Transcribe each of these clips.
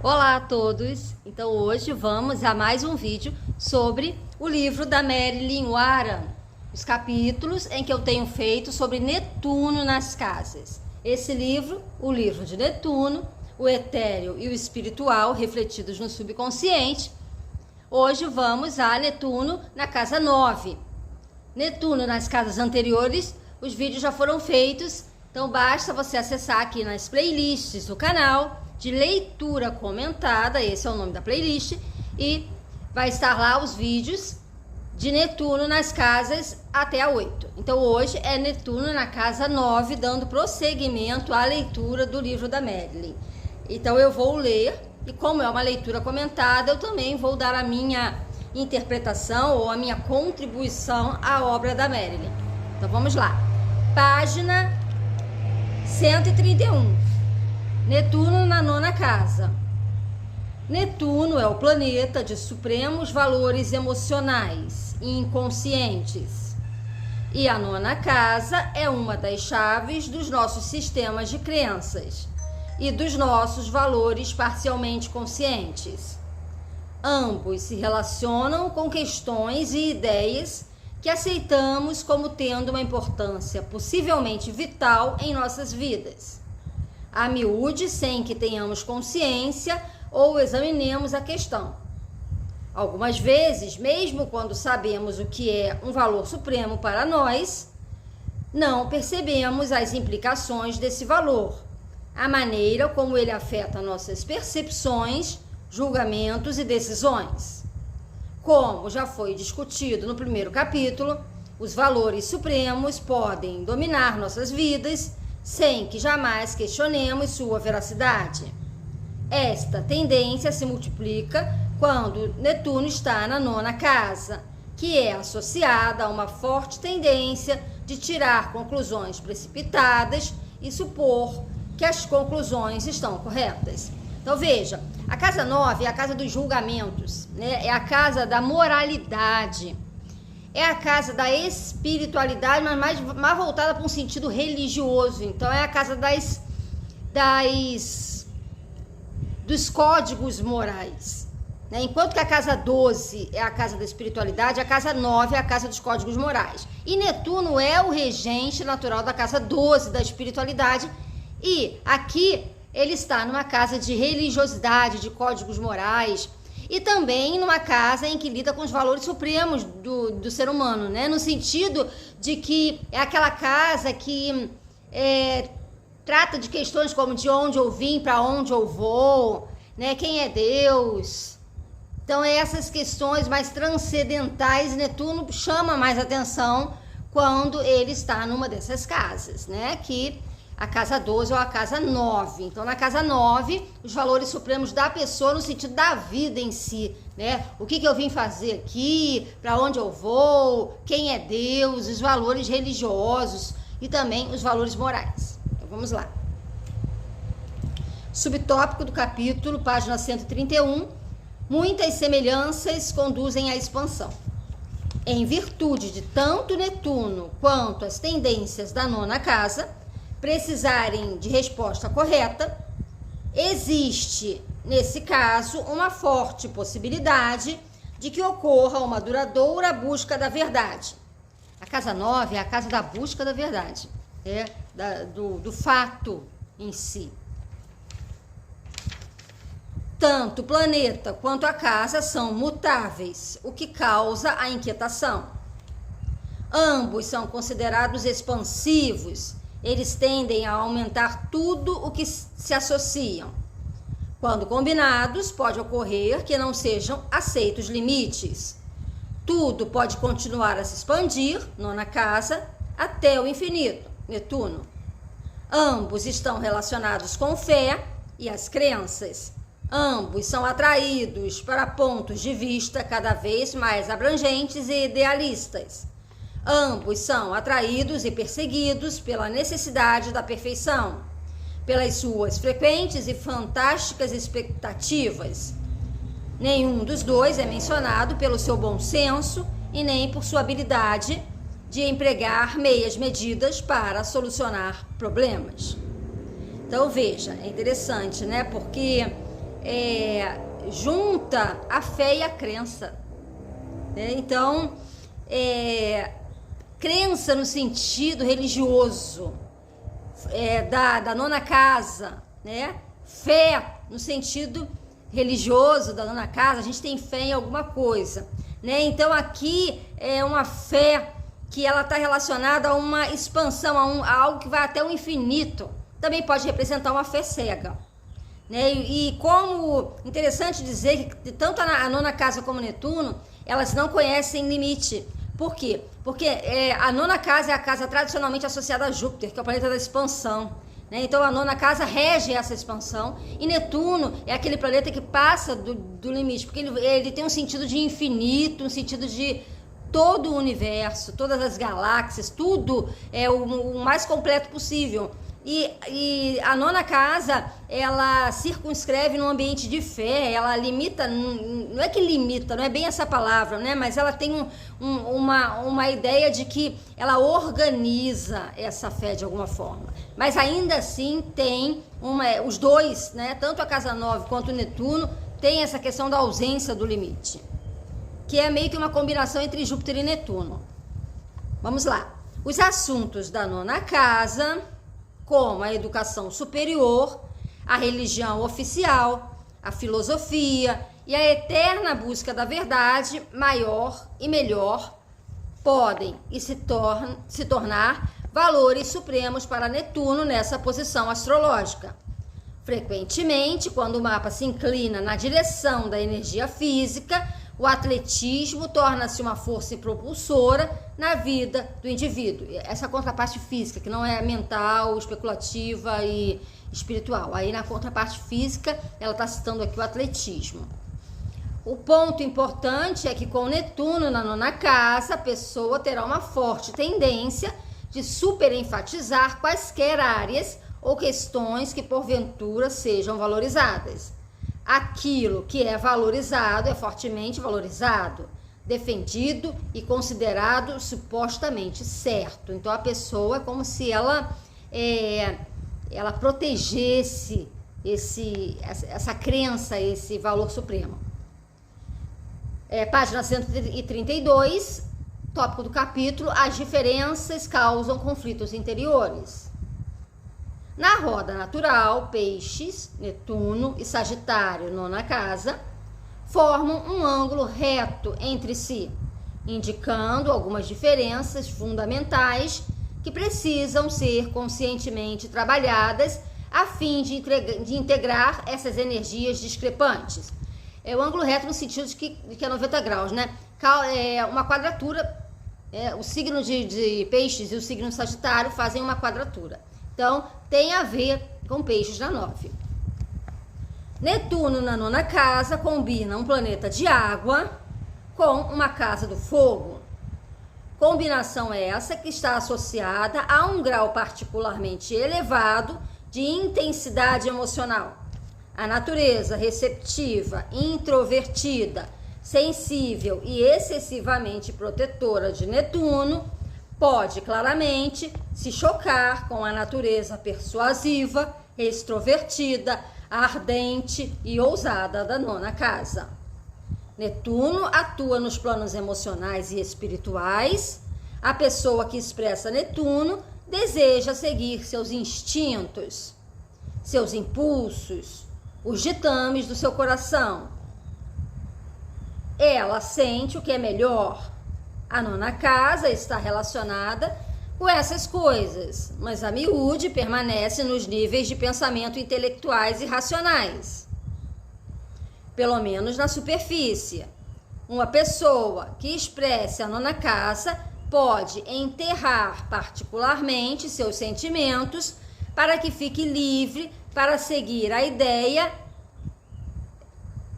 Olá a todos! Então hoje vamos a mais um vídeo sobre o livro da Marilyn Warren, os capítulos em que eu tenho feito sobre Netuno nas casas. Esse livro, o livro de Netuno, o etéreo e o espiritual refletidos no subconsciente. Hoje vamos a Netuno na casa 9. Netuno nas casas anteriores, os vídeos já foram feitos, então basta você acessar aqui nas playlists do canal de leitura comentada, esse é o nome da playlist, e vai estar lá os vídeos de Netuno nas casas até a 8. Então hoje é Netuno na casa 9, dando prosseguimento à leitura do livro da Marilyn. Então eu vou ler, e como é uma leitura comentada, eu também vou dar a minha interpretação ou a minha contribuição à obra da Marilyn. Então vamos lá. Página 131. Netuno na nona casa. Netuno é o planeta de supremos valores emocionais e inconscientes. E a nona casa é uma das chaves dos nossos sistemas de crenças e dos nossos valores parcialmente conscientes. Ambos se relacionam com questões e ideias que aceitamos como tendo uma importância possivelmente vital em nossas vidas, a miúde, sem que tenhamos consciência ou examinemos a questão. Algumas vezes, mesmo quando sabemos o que é um valor supremo para nós, não percebemos as implicações desse valor, a maneira como ele afeta nossas percepções, julgamentos e decisões. Como já foi discutido no primeiro capítulo, os valores supremos podem dominar nossas vidas sem que jamais questionemos sua veracidade. Esta tendência se multiplica quando Netuno está na nona casa, que é associada a uma forte tendência de tirar conclusões precipitadas e supor que as conclusões estão corretas. Então veja, a casa 9 é a casa dos julgamentos, né? É a casa da moralidade. É a casa da espiritualidade, mas mais voltada para um sentido religioso. Então é a casa dos códigos morais, né? Enquanto que a casa 12 é a casa da espiritualidade, a casa 9 é a casa dos códigos morais. E Netuno é o regente natural da casa 12 da espiritualidade. E aqui ele está numa casa de religiosidade, de códigos morais, e também numa casa em que lida com os valores supremos do ser humano, né? No sentido de que é aquela casa que trata de questões como de onde eu vim, para onde eu vou, né? Quem é Deus? Então, essas questões mais transcendentais, Netuno chama mais atenção quando ele está numa dessas casas, né? Que a casa 12 ou a casa 9. Então, na casa 9, os valores supremos da pessoa no sentido da vida em si, né? O que eu vim fazer aqui, para onde eu vou, quem é Deus, os valores religiosos e também os valores morais. Então, vamos lá. Subtópico do capítulo, página 131. Muitas semelhanças conduzem à expansão. Em virtude de tanto Netuno quanto as tendências da nona casa precisarem de resposta correta, existe, nesse caso, uma forte possibilidade de que ocorra uma duradoura busca da verdade. A casa 9 é a casa da busca da verdade, do fato em si. Tanto o planeta quanto a casa são mutáveis, o que causa a inquietação. Ambos são considerados expansivos. Eles tendem a aumentar tudo o que se associam. Quando combinados, pode ocorrer que não sejam aceitos limites. Tudo pode continuar a se expandir, nona casa, até o infinito, Netuno. Ambos estão relacionados com fé e as crenças. Ambos são atraídos para pontos de vista cada vez mais abrangentes e idealistas. Ambos são atraídos e perseguidos pela necessidade da perfeição, pelas suas frequentes e fantásticas expectativas. Nenhum dos dois é mencionado pelo seu bom senso e nem por sua habilidade de empregar meias medidas para solucionar problemas. Então veja, é interessante, né? Porque junta a fé e a crença, né? Então, crença no sentido religioso, da nona casa, né? Fé no sentido religioso da nona casa, a gente tem fé em alguma coisa, né? Então aqui é uma fé que ela está relacionada a uma expansão, a algo que vai até o infinito. Também pode representar uma fé cega, né? E como interessante dizer que tanto a nona casa como Netuno, elas não conhecem limite. Por quê? Porque a nona casa é a casa tradicionalmente associada a Júpiter, que é o planeta da expansão, né? Então a nona casa rege essa expansão, e Netuno é aquele planeta que passa do limite, porque ele tem um sentido de infinito, um sentido de todo o universo, todas as galáxias, tudo é o mais completo possível. E a nona casa, ela circunscreve num ambiente de fé, ela limita, não é que limita, não é bem essa palavra, né? Mas ela tem uma ideia de que ela organiza essa fé de alguma forma. Mas ainda assim tem os dois, né? Tanto a casa 9 quanto o Netuno, tem essa questão da ausência do limite, que é meio que uma combinação entre Júpiter e Netuno. Vamos lá. Os assuntos da nona casa, como a educação superior, a religião oficial, a filosofia e a eterna busca da verdade maior e melhor, podem e se tornar valores supremos para Netuno nessa posição astrológica. Frequentemente, quando o mapa se inclina na direção da energia física, o atletismo torna-se uma força propulsora na vida do indivíduo. Essa contraparte física, que não é mental, especulativa e espiritual. Aí na contraparte física, ela está citando aqui o atletismo. O ponto importante é que com Netuno na nona casa, a pessoa terá uma forte tendência de superenfatizar quaisquer áreas ou questões que porventura sejam valorizadas. Aquilo que é valorizado é fortemente valorizado, defendido e considerado supostamente certo. Então a pessoa é como se ela protegesse essa crença, esse valor supremo. Página 132, tópico do capítulo: as diferenças causam conflitos interiores. Na roda natural, Peixes, Netuno e Sagitário, nona casa, formam um ângulo reto entre si, indicando algumas diferenças fundamentais que precisam ser conscientemente trabalhadas a fim de integrar essas energias discrepantes. É o ângulo reto no sentido de que é 90 graus, né? É uma quadratura, o signo de Peixes e o signo de Sagitário fazem uma quadratura. Então, tem a ver com Peixes na 9. Netuno na nona casa combina um planeta de água com uma casa do fogo. Combinação essa que está associada a um grau particularmente elevado de intensidade emocional. A natureza receptiva, introvertida, sensível e excessivamente protetora de Netuno pode claramente se chocar com a natureza persuasiva, extrovertida, ardente e ousada da nona casa. Netuno atua nos planos emocionais e espirituais. A pessoa que expressa Netuno deseja seguir seus instintos, seus impulsos, os ditames do seu coração. Ela sente o que é melhor. A nona casa está relacionada com essas coisas, mas a miúde permanece nos níveis de pensamento intelectuais e racionais, pelo menos na superfície. Uma pessoa que expresse a nona casa pode enterrar particularmente seus sentimentos para que fique livre para seguir a ideia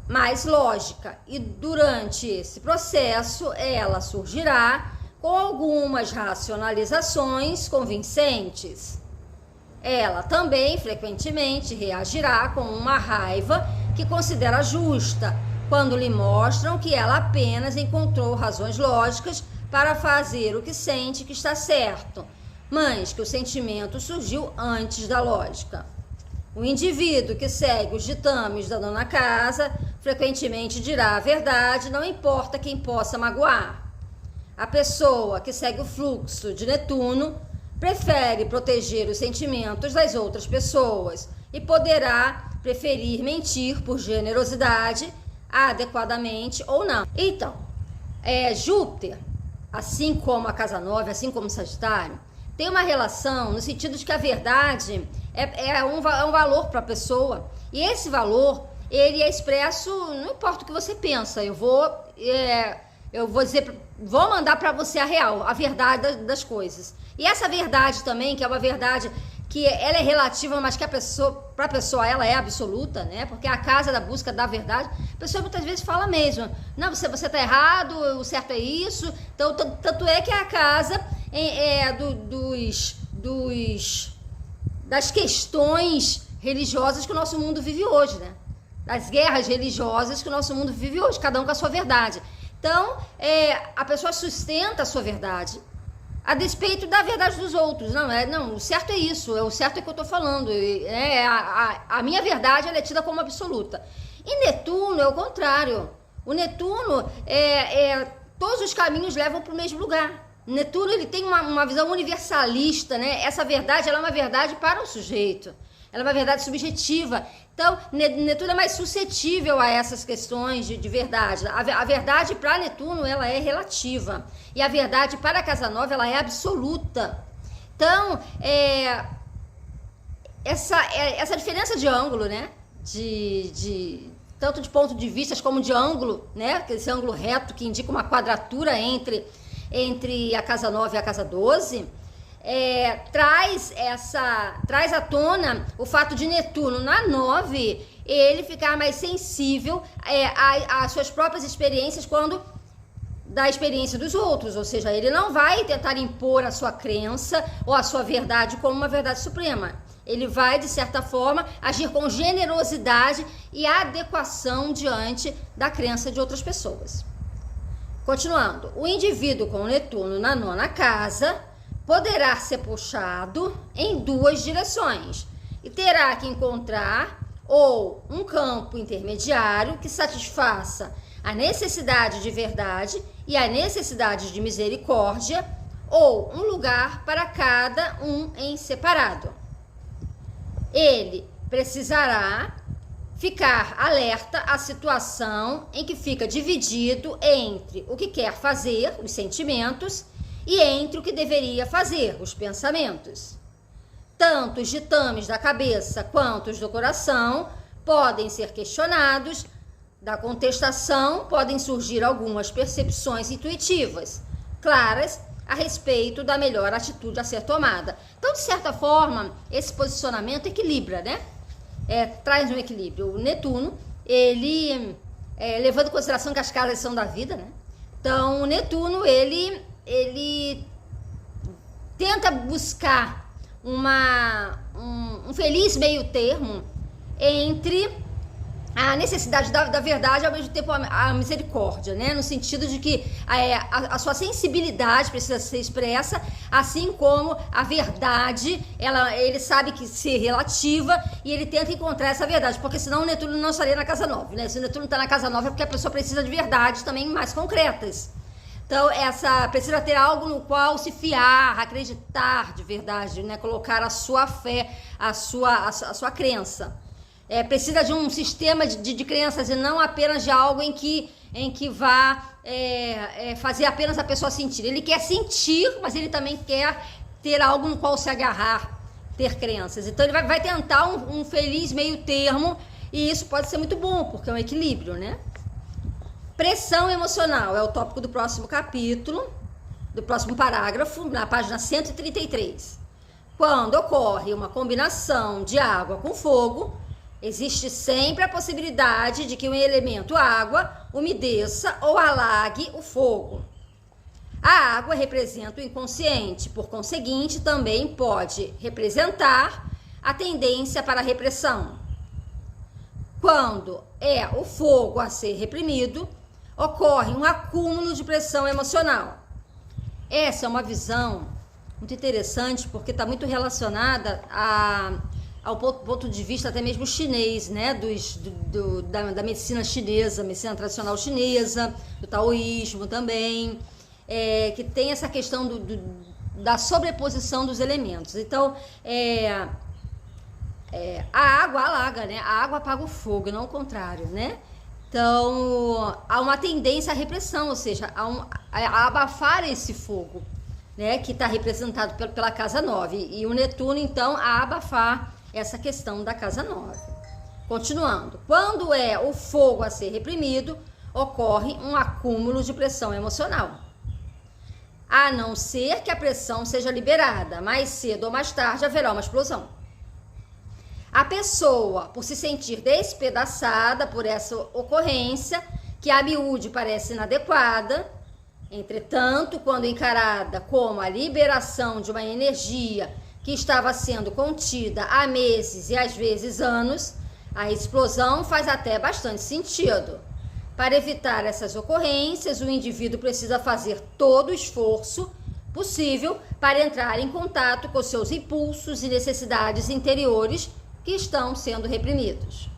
mais lógica, e durante esse processo ela surgirá com algumas racionalizações convincentes. Ela também frequentemente reagirá com uma raiva que considera justa, quando lhe mostram que ela apenas encontrou razões lógicas para fazer o que sente que está certo, mas que o sentimento surgiu antes da lógica. O indivíduo que segue os ditames da nona casa frequentemente dirá a verdade, não importa quem possa magoar. A pessoa que segue o fluxo de Netuno prefere proteger os sentimentos das outras pessoas e poderá preferir mentir por generosidade, adequadamente ou não. Então, Júpiter, assim como a casa 9, assim como o Sagitário, tem uma relação no sentido de que a verdade é um valor para a pessoa, e esse valor ele é expresso, não importa o que você pensa, eu vou dizer, vou mandar para você a real, a verdade das coisas. E essa verdade também, que é uma verdade que ela é relativa, mas que para a pessoa ela é absoluta, né? Porque a casa da busca da verdade, a pessoa muitas vezes fala mesmo, não, você está errado, o certo é isso. Então, tanto é que a casa das questões religiosas que o nosso mundo vive hoje, né? Das guerras religiosas que o nosso mundo vive hoje, cada um com a sua verdade. Então, a pessoa sustenta a sua verdade a despeito da verdade dos outros. Não, o certo é isso, o certo é que eu estou falando. A minha verdade ela é tida como absoluta. E Netuno é o contrário. O Netuno, todos os caminhos levam para o mesmo lugar. Netuno ele tem uma visão universalista, né? Essa verdade ela é uma verdade para o sujeito. Ela é uma verdade subjetiva. Então, Netuno é mais suscetível a essas questões de verdade. A verdade para Netuno, ela é relativa. E a verdade para a casa 9, ela é absoluta. Então, essa diferença de ângulo, né? Tanto de ponto de vista como de ângulo, né? Esse ângulo reto que indica uma quadratura entre a casa 9 e a casa 12... traz à tona o fato de Netuno na 9 ele ficar mais sensível às suas próprias experiências quando da experiência dos outros, ou seja, ele não vai tentar impor a sua crença ou a sua verdade como uma verdade suprema. Ele vai, de certa forma, agir com generosidade e adequação diante da crença de outras pessoas. Continuando, o indivíduo com Netuno na nona casa poderá ser puxado em duas direções e terá que encontrar ou um campo intermediário que satisfaça a necessidade de verdade e a necessidade de misericórdia, ou um lugar para cada um em separado. Ele precisará ficar alerta à situação em que fica dividido entre o que quer fazer, os sentimentos, e entre o que deveria fazer, os pensamentos. Tanto os ditames da cabeça quanto os do coração podem ser questionados, da contestação podem surgir algumas percepções intuitivas, claras, a respeito da melhor atitude a ser tomada. Então, de certa forma, esse posicionamento equilibra, né? Traz um equilíbrio. O Netuno, ele, levando em consideração que as casas são da vida, né? Então, o Netuno, ele tenta buscar um feliz meio termo entre a necessidade da verdade e ao mesmo tempo a misericórdia, né? No sentido de que a sua sensibilidade precisa ser expressa, assim como a verdade, ele sabe que ser relativa e ele tenta encontrar essa verdade, porque senão o Netuno não estaria na casa 9, né? Se o Netuno está na casa 9 é porque a pessoa precisa de verdades também mais concretas. Então, precisa ter algo no qual se fiar, acreditar de verdade, né? Colocar a sua fé, a sua crença. Precisa de um sistema de crenças e não apenas de algo em que vá fazer apenas a pessoa sentir. Ele quer sentir, mas ele também quer ter algo no qual se agarrar, ter crenças. Então, ele vai tentar um feliz meio termo, e isso pode ser muito bom, porque é um equilíbrio, né? Pressão emocional é o tópico do próximo capítulo, do próximo parágrafo, na página 133. Quando ocorre uma combinação de água com fogo, existe sempre a possibilidade de que o elemento água umedeça ou alague o fogo. A água representa o inconsciente, por conseguinte, também pode representar a tendência para a repressão. Quando é o fogo a ser reprimido, ocorre um acúmulo de pressão emocional. Essa é uma visão muito interessante, porque está muito relacionada ao ponto de vista até mesmo chinês, né, da medicina chinesa, medicina tradicional chinesa, do taoísmo também, que tem essa questão da sobreposição dos elementos. Então, a água alaga, né? A água apaga o fogo, não o contrário, né? Então, há uma tendência à repressão, ou seja, a abafar esse fogo, né? Que está representado pela casa 9. E o Netuno, então, a abafar essa questão da casa 9. Continuando, quando é o fogo a ser reprimido, ocorre um acúmulo de pressão emocional. A não ser que a pressão seja liberada, mais cedo ou mais tarde haverá uma explosão. A pessoa, por se sentir despedaçada por essa ocorrência, que a miúde parece inadequada, entretanto, quando encarada como a liberação de uma energia que estava sendo contida há meses e às vezes anos, a explosão faz até bastante sentido. Para evitar essas ocorrências, o indivíduo precisa fazer todo o esforço possível para entrar em contato com seus impulsos e necessidades interiores que estão sendo reprimidos.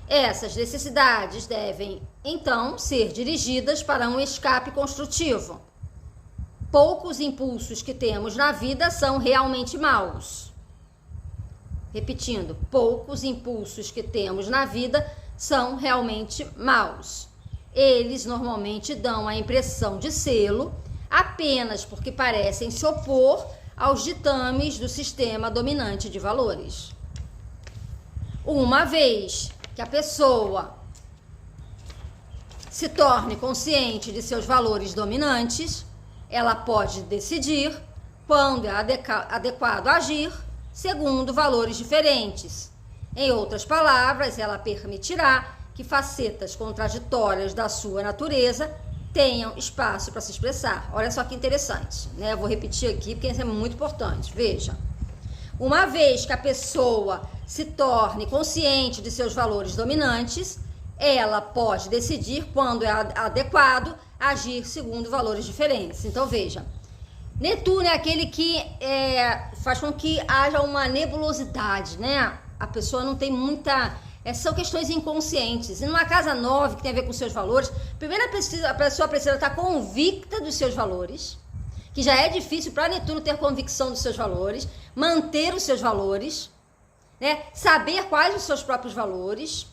Essas necessidades devem, então, ser dirigidas para um escape construtivo. Poucos impulsos que temos na vida são realmente maus. Repetindo, poucos impulsos que temos na vida são realmente maus. Eles normalmente dão a impressão de sê-lo apenas porque parecem se opor aos ditames do sistema dominante de valores. Uma vez que a pessoa se torne consciente de seus valores dominantes, ela pode decidir quando é adequado agir segundo valores diferentes. Em outras palavras, ela permitirá que facetas contraditórias da sua natureza tenham espaço para se expressar. Olha só que interessante, né? Eu vou repetir aqui porque isso é muito importante. Veja, uma vez que a pessoa se torne consciente de seus valores dominantes, ela pode decidir quando é adequado agir segundo valores diferentes. Então, veja, Netuno é aquele que faz com que haja uma nebulosidade, né? A pessoa não tem muita... são questões inconscientes. E numa casa 9, que tem a ver com seus valores, primeiro a pessoa precisa estar convicta dos seus valores, que já é difícil para Netuno ter convicção dos seus valores, manter os seus valores, né? Saber quais os seus próprios valores,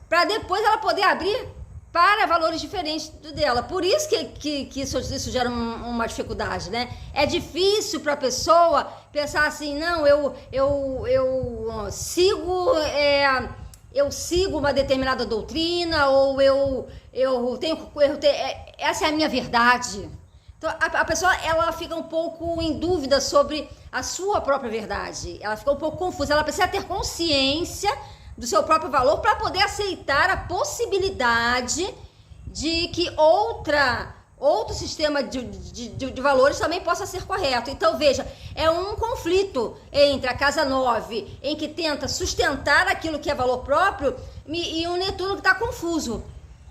para depois ela poder abrir para valores diferentes do dela. Por isso que isso gera uma dificuldade, né? É difícil para a pessoa pensar assim, não, eu sigo uma determinada doutrina, ou essa é a minha verdade. Então, a pessoa, ela fica um pouco em dúvida sobre a sua própria verdade. Ela fica um pouco confusa. Ela precisa ter consciência do seu próprio valor para poder aceitar a possibilidade de que outro sistema de valores também possa ser correto. Então, veja, é um conflito entre a casa 9, em que tenta sustentar aquilo que é valor próprio, e o Netuno que está confuso.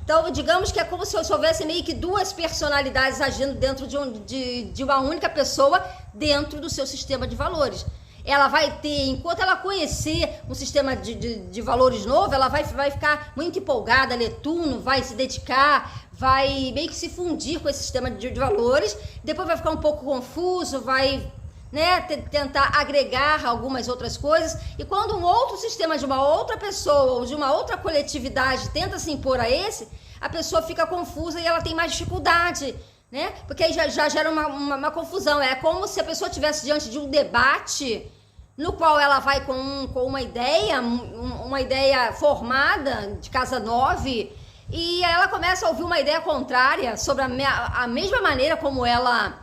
Então, digamos que é como se houvesse meio que duas personalidades agindo dentro de uma única pessoa dentro do seu sistema de valores. Ela vai ter, enquanto ela conhecer um sistema de valores novo, ela vai ficar muito empolgada, Netuno vai se dedicar, vai meio que se fundir com esse sistema de valores, depois vai ficar um pouco confuso, vai, né, tentar agregar algumas outras coisas, e quando um outro sistema de uma outra pessoa ou de uma outra coletividade tenta se impor a esse, a pessoa fica confusa e ela tem mais dificuldade, né? Porque aí já gera uma confusão. É como se a pessoa estivesse diante de um debate no qual ela vai com uma ideia formada de casa 9, e aí ela começa a ouvir uma ideia contrária sobre a mesma maneira como ela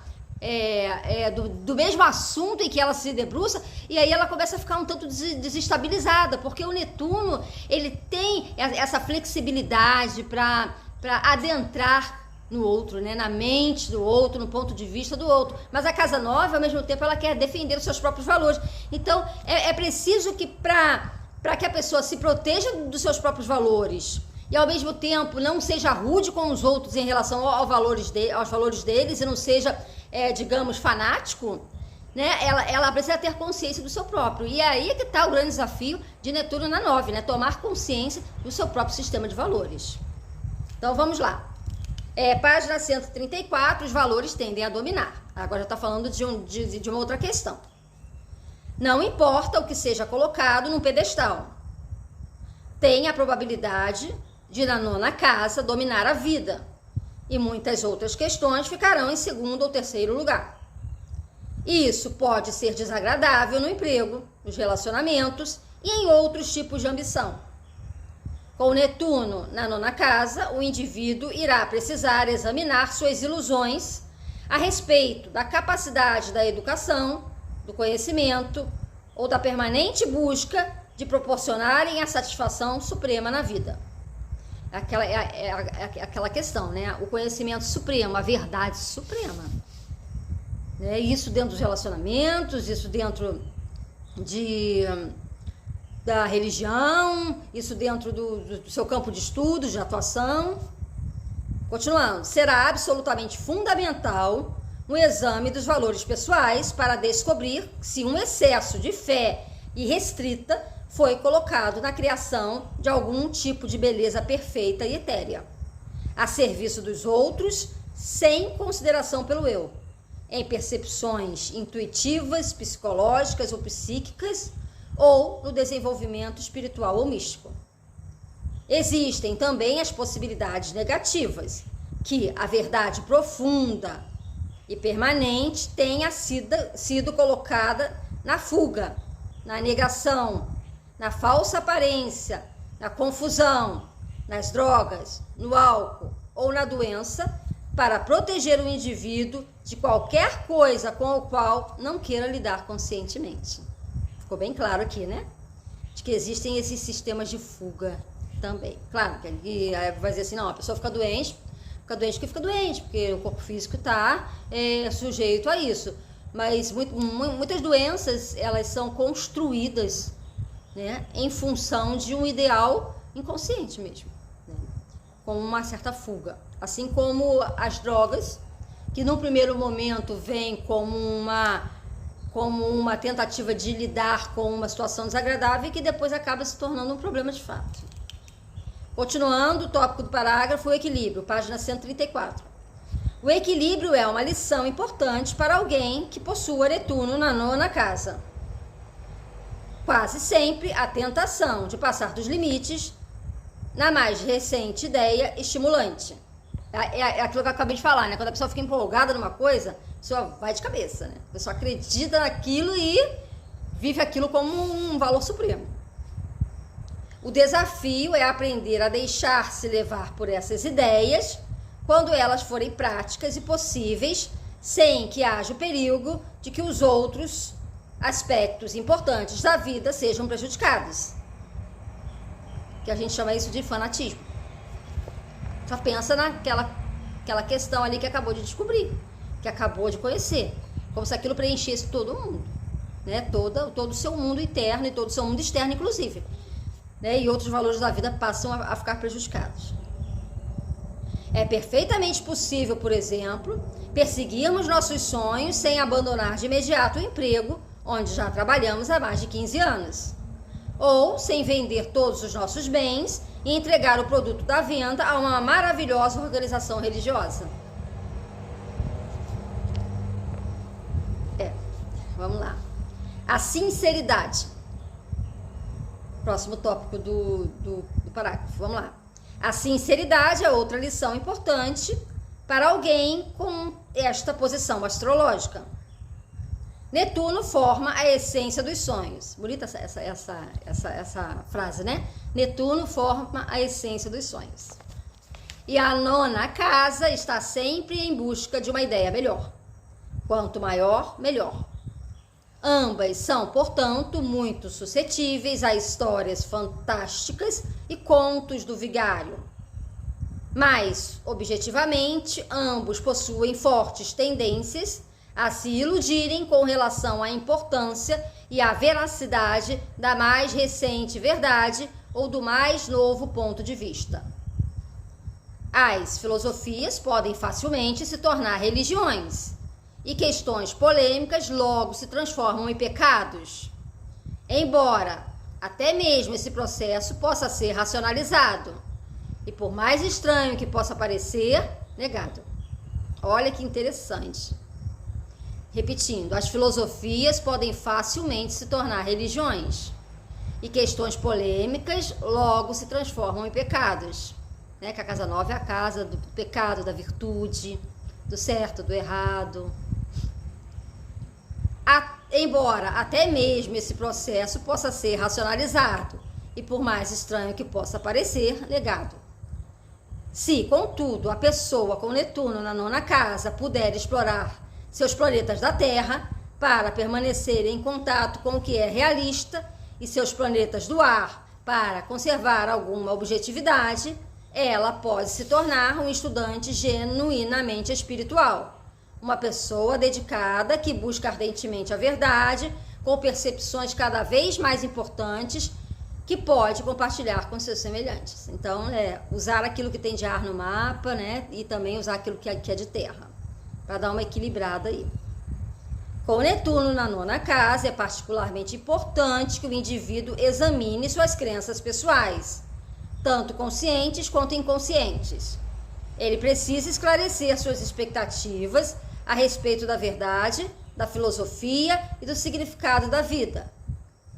do mesmo assunto em que ela se debruça, e aí ela começa a ficar um tanto desestabilizada, porque o Netuno, ele tem essa flexibilidade para adentrar no outro, né? Na mente do outro, no ponto de vista do outro. Mas a casa 9, ao mesmo tempo, ela quer defender os seus próprios valores. Então, é preciso que para que a pessoa se proteja dos seus próprios valores e, ao mesmo tempo, não seja rude com os outros em relação aos valores deles, e não seja, digamos, fanático, né? Ela precisa ter consciência do seu próprio. E aí é que está o grande desafio de Netuno na 9, né? Tomar consciência do seu próprio sistema de valores. Então vamos lá. Página 134, os valores tendem a dominar. Agora já está falando de uma outra questão. Não importa o que seja colocado num pedestal, tem a probabilidade de, na 9ª casa, dominar a vida. E muitas outras questões ficarão em 2º ou 3º lugar. E isso pode ser desagradável no emprego, nos relacionamentos e em outros tipos de ambição. Com Netuno na 9ª casa, o indivíduo irá precisar examinar suas ilusões a respeito da capacidade da educação, do conhecimento ou da permanente busca de proporcionarem a satisfação suprema na vida. Aquela questão, né? O conhecimento supremo, a verdade suprema. Isso dentro dos relacionamentos, isso dentro da religião, isso dentro do seu campo de estudos, de atuação. Continuando, será absolutamente fundamental no exame dos valores pessoais para descobrir se um excesso de fé irrestrita foi colocado na criação de algum tipo de beleza perfeita e etérea, a serviço dos outros, sem consideração pelo eu, em percepções intuitivas, psicológicas ou psíquicas, ou no desenvolvimento espiritual ou místico. Existem também as possibilidades negativas, que a verdade profunda e permanente tenha sido colocada na fuga, na negação, na falsa aparência, na confusão, nas drogas, no álcool ou na doença, para proteger o indivíduo de qualquer coisa com o qual não queira lidar conscientemente. Ficou bem claro aqui, né? De que existem esses sistemas de fuga também. Claro que vai dizer assim, não, a pessoa fica doente porque fica doente, porque o corpo físico está sujeito a isso. Mas muitas doenças, elas são construídas, né, em função de um ideal inconsciente mesmo, né, com uma certa fuga. Assim como as drogas, que num primeiro momento vêm como uma tentativa de lidar com uma situação desagradável e que depois acaba se tornando um problema de fato. Continuando, o tópico do parágrafo, o equilíbrio, página 134. O equilíbrio é uma lição importante para alguém que possua Netuno na 9ª casa. Quase sempre a tentação de passar dos limites na mais recente ideia estimulante. É aquilo que eu acabei de falar, né? Quando a pessoa fica empolgada numa coisa, a pessoa vai de cabeça, né? A pessoa acredita naquilo e vive aquilo como um valor supremo. O desafio é aprender a deixar-se levar por essas ideias quando elas forem práticas e possíveis, sem que haja o perigo de que os outros aspectos importantes da vida sejam prejudicados. Que a gente chama isso de fanatismo. Só pensa naquela questão ali que acabou de descobrir, que acabou de conhecer, como se aquilo preenchesse todo mundo, né? Todo o seu mundo interno e todo o seu mundo externo, inclusive, né? E outros valores da vida passam a ficar prejudicados. É perfeitamente possível, por exemplo, perseguirmos nossos sonhos sem abandonar de imediato o emprego onde já trabalhamos há mais de 15 anos, ou sem vender todos os nossos bens e entregar o produto da venda a uma maravilhosa organização religiosa. Vamos lá. A sinceridade. Próximo tópico do parágrafo. Vamos lá. A sinceridade é outra lição importante para alguém com esta posição astrológica. Netuno forma a essência dos sonhos. Bonita essa frase, né? Netuno forma a essência dos sonhos. E a 9ª casa está sempre em busca de uma ideia melhor. Quanto maior, melhor. Ambas são, portanto, muito suscetíveis a histórias fantásticas e contos do vigário. Mas, objetivamente, ambos possuem fortes tendências a se iludirem com relação à importância e à veracidade da mais recente verdade ou do mais novo ponto de vista. As filosofias podem facilmente se tornar religiões, e questões polêmicas logo se transformam em pecados. Embora até mesmo esse processo possa ser racionalizado, e por mais estranho que possa parecer, negado. Olha que interessante. Repetindo, as filosofias podem facilmente se tornar religiões, e questões polêmicas logo se transformam em pecados. Né? Que a casa 9 é a casa do pecado, da virtude, do certo, do errado. Embora até mesmo esse processo possa ser racionalizado, e por mais estranho que possa parecer, negado. Se, contudo, a pessoa com Netuno na 9ª casa puder explorar seus planetas da Terra para permanecer em contato com o que é realista e seus planetas do ar para conservar alguma objetividade, ela pode se tornar um estudante genuinamente espiritual. Uma pessoa dedicada que busca ardentemente a verdade, com percepções cada vez mais importantes, que pode compartilhar com seus semelhantes. Então, usar aquilo que tem de ar no mapa, né? E também usar aquilo que é de terra, para dar uma equilibrada aí. Com Netuno na 9ª casa, é particularmente importante que o indivíduo examine suas crenças pessoais, tanto conscientes quanto inconscientes. Ele precisa esclarecer suas expectativas a respeito da verdade, da filosofia e do significado da vida.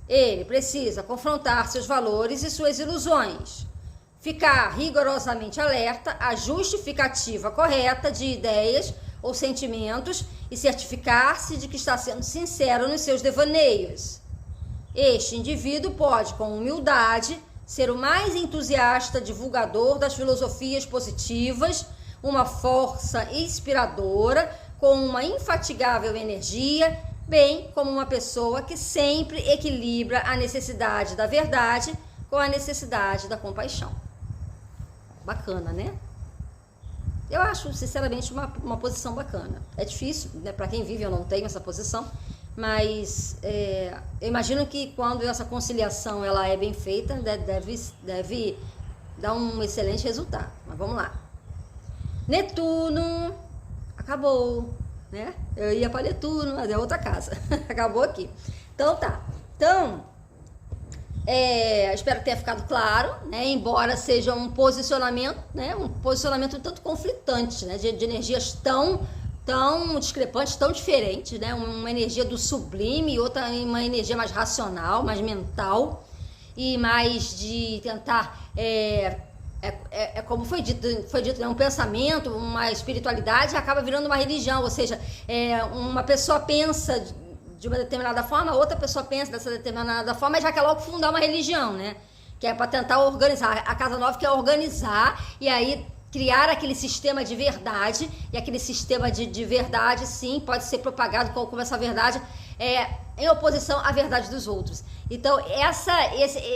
Ele precisa confrontar seus valores e suas ilusões, ficar rigorosamente alerta à justificativa correta de ideias ou sentimentos e certificar-se de que está sendo sincero nos seus devaneios. Este indivíduo pode, com humildade, ser o mais entusiasta divulgador das filosofias positivas, uma força inspiradora, com uma infatigável energia, bem como uma pessoa que sempre equilibra a necessidade da verdade com a necessidade da compaixão. Bacana, né? Eu acho, sinceramente, uma posição bacana. É difícil, né? Para quem vive, eu não tenho essa posição, mas eu imagino que quando essa conciliação ela é bem feita, deve dar um excelente resultado. Mas vamos lá. Netuno acabou, né? Eu ia para Netuno, mas é outra casa. Acabou aqui. Então tá. Então, espero que tenha ficado claro, né? Embora seja um posicionamento, né? Um posicionamento um tanto conflitante, né? De energias tão discrepantes, tão diferentes, né? Uma energia do sublime e outra uma energia mais racional, mais mental e mais de tentar como foi dito, né? Um pensamento, uma espiritualidade acaba virando uma religião, ou seja, uma pessoa pensa de uma determinada forma, outra pessoa pensa dessa determinada forma, mas já quer logo fundar uma religião, né? Que é para tentar organizar. A Casa 9 quer organizar e aí criar aquele sistema de verdade, e aquele sistema de verdade, sim, pode ser propagado como essa verdade em oposição à verdade dos outros. Então,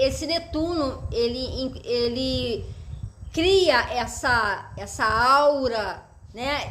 esse Netuno, ele cria essa aura, né?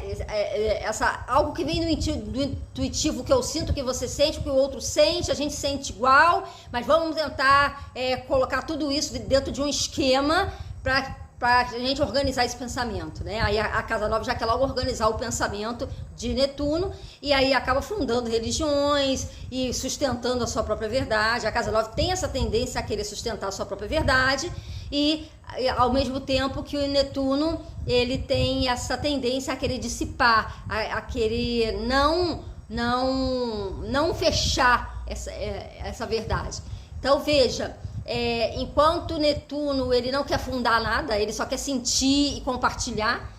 Algo que vem do intuitivo, que eu sinto, que você sente, que o outro sente, a gente sente igual, mas vamos tentar colocar tudo isso dentro de um esquema para a gente organizar esse pensamento, né? Aí a Casa 9 já quer logo organizar o pensamento de Netuno e aí acaba fundando religiões e sustentando a sua própria verdade. A Casa 9 tem essa tendência a querer sustentar a sua própria verdade e ao mesmo tempo que o Netuno ele tem essa tendência a querer dissipar, a querer não fechar essa verdade. Então veja, enquanto Netuno ele não quer fundar nada, ele só quer sentir e compartilhar,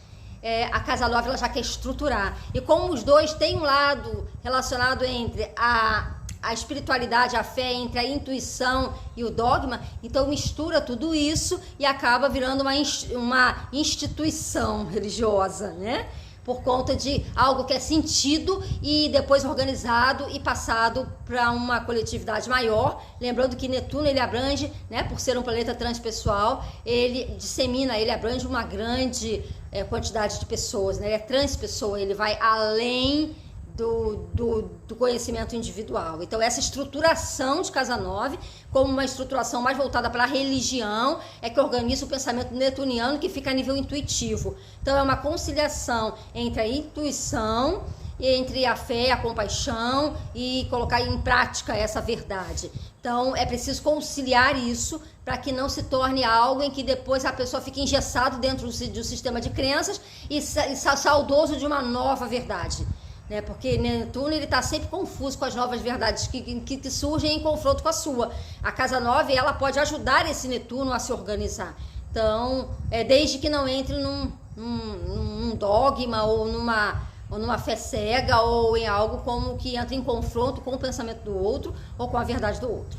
a Casa 9 ela já quer estruturar. E como os dois têm um lado relacionado entre a espiritualidade, a fé, entre a intuição e o dogma, então mistura tudo isso e acaba virando uma instituição religiosa, né? Por conta de algo que é sentido e depois organizado e passado para uma coletividade maior. Lembrando que Netuno ele abrange, né, por ser um planeta transpessoal, ele dissemina, ele abrange uma grande quantidade de pessoas, né? Ele é transpessoa, ele vai além do conhecimento individual. Então essa estruturação de Casa 9, como uma estruturação mais voltada para a religião, é que organiza o pensamento netuniano, que fica a nível intuitivo. Então é uma conciliação entre a intuição entre a fé, a compaixão e colocar em prática essa verdade. Então, é preciso conciliar isso para que não se torne algo em que depois a pessoa fique engessado dentro do sistema de crenças e saudoso de uma nova verdade. Né? Porque Netuno está sempre confuso com as novas verdades que surgem em confronto com a sua. A casa 9 ela pode ajudar esse Netuno a se organizar. Então, desde que não entre num dogma ou numa fé cega ou em algo como que entra em confronto com o pensamento do outro ou com a verdade do outro.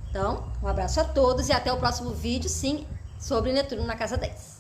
Então, um abraço a todos e até o próximo vídeo, sim, sobre Netuno na casa 10.